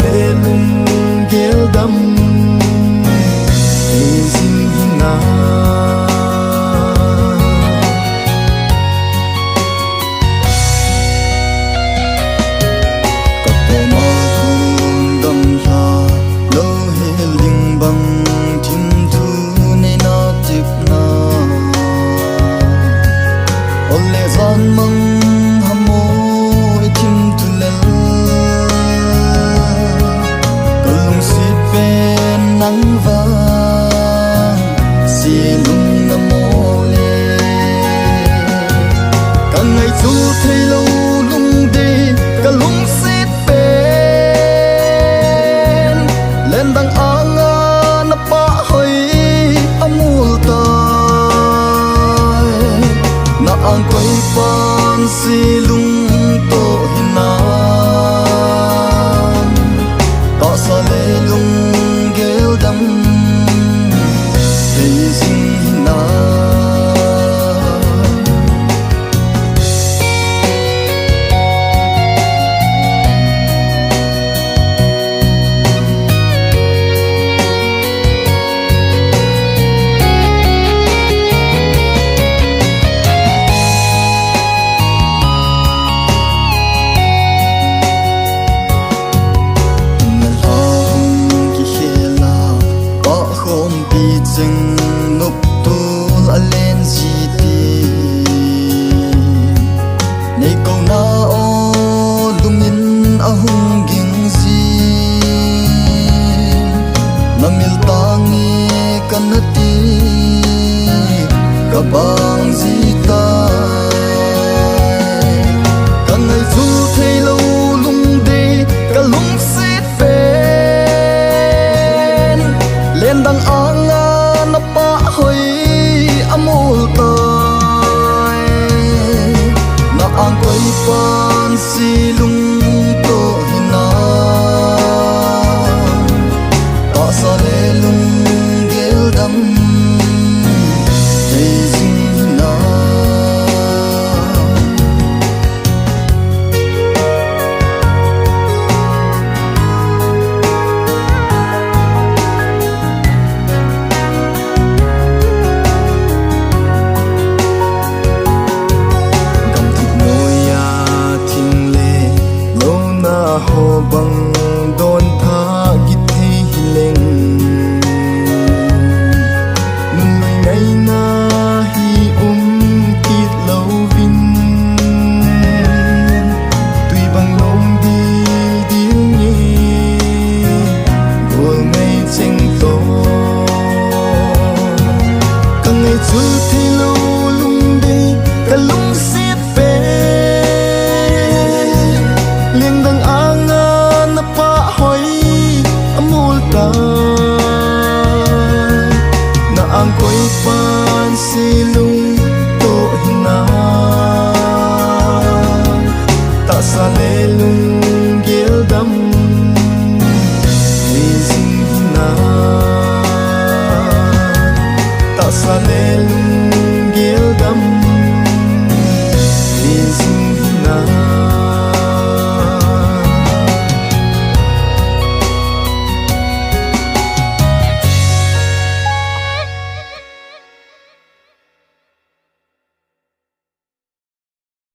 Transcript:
lệ lung ghé đâm thì xin na nắng vàng xì lung ngâm mô lê cả ngày chú thấy lâu lung đi cả lung xít bên lên đằng áng nó bá hơi amul tai na ang quay pan xì lung to hinan ta sa lê lung đâm thì xin na dừng ngục tu là lên gì đi này câu na ô lung in a hung ging gì na mil tangi kanati kabang gì ta cả ngày du thấy lâu lung đi cả lung xít bên lên đằng áng na pa hơi amul tai na ang quay pan si lung to hinan ta sa lê lung ghé đâm thì xin na hồ bằng